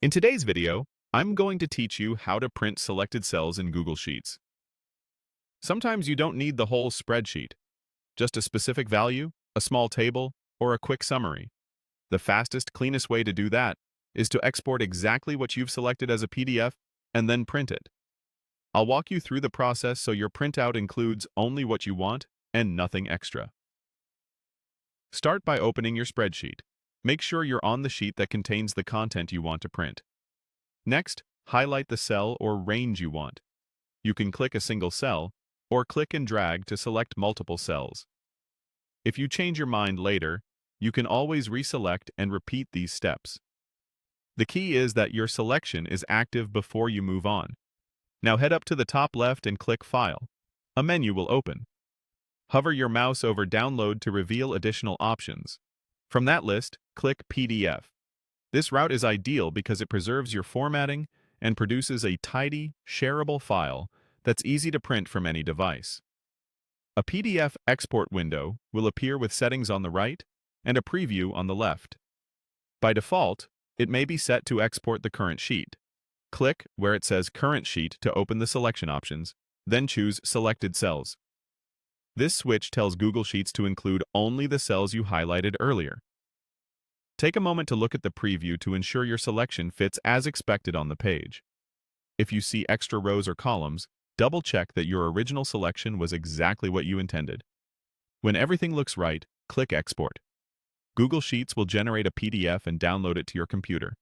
In today's video, I'm going to teach you how to print selected cells in Google Sheets. Sometimes you don't need the whole spreadsheet, just a specific value, a small table, or a quick summary. The fastest, cleanest way to do that is to export exactly what you've selected as a PDF and then print it. I'll walk you through the process so your printout includes only what you want and nothing extra. Start by opening your spreadsheet. Make sure you're on the sheet that contains the content you want to print. Next, highlight the cell or range you want. You can click a single cell or click and drag to select multiple cells. If you change your mind later, you can always reselect and repeat these steps. The key is that your selection is active before you move on. Now head up to the top left and click File. A menu will open. Hover your mouse over Download to reveal additional options. From that list, click PDF. This route is ideal because it preserves your formatting and produces a tidy, shareable file that's easy to print from any device. A PDF export window will appear with settings on the right and a preview on the left. By default, it may be set to export the current sheet. Click where it says Current Sheet to open the selection options, then choose Selected Cells. This switch tells Google Sheets to include only the cells you highlighted earlier. Take a moment to look at the preview to ensure your selection fits as expected on the page. If you see extra rows or columns, double-check that your original selection was exactly what you intended. When everything looks right, click Export. Google Sheets will generate a PDF and download it to your computer.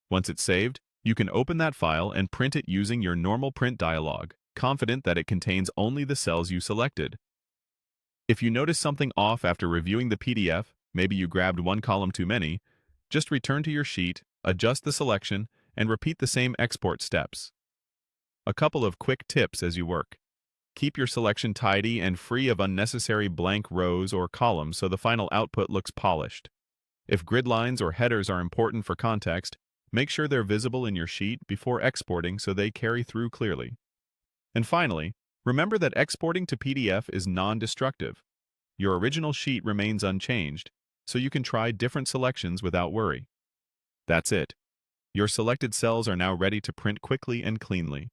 Once it's saved, you can open that file and print it using your normal print dialog, confident that it contains only the cells you selected. If you notice something off after reviewing the PDF, maybe you grabbed one column too many, just return to your sheet, adjust the selection, and repeat the same export steps. A couple of quick tips as you work. Keep your selection tidy and free of unnecessary blank rows or columns so the final output looks polished. If grid lines or headers are important for context, make sure they're visible in your sheet before exporting so they carry through clearly. And finally, remember that exporting to PDF is non-destructive. Your original sheet remains unchanged, so you can try different selections without worry. That's it. Your selected cells are now ready to print quickly and cleanly.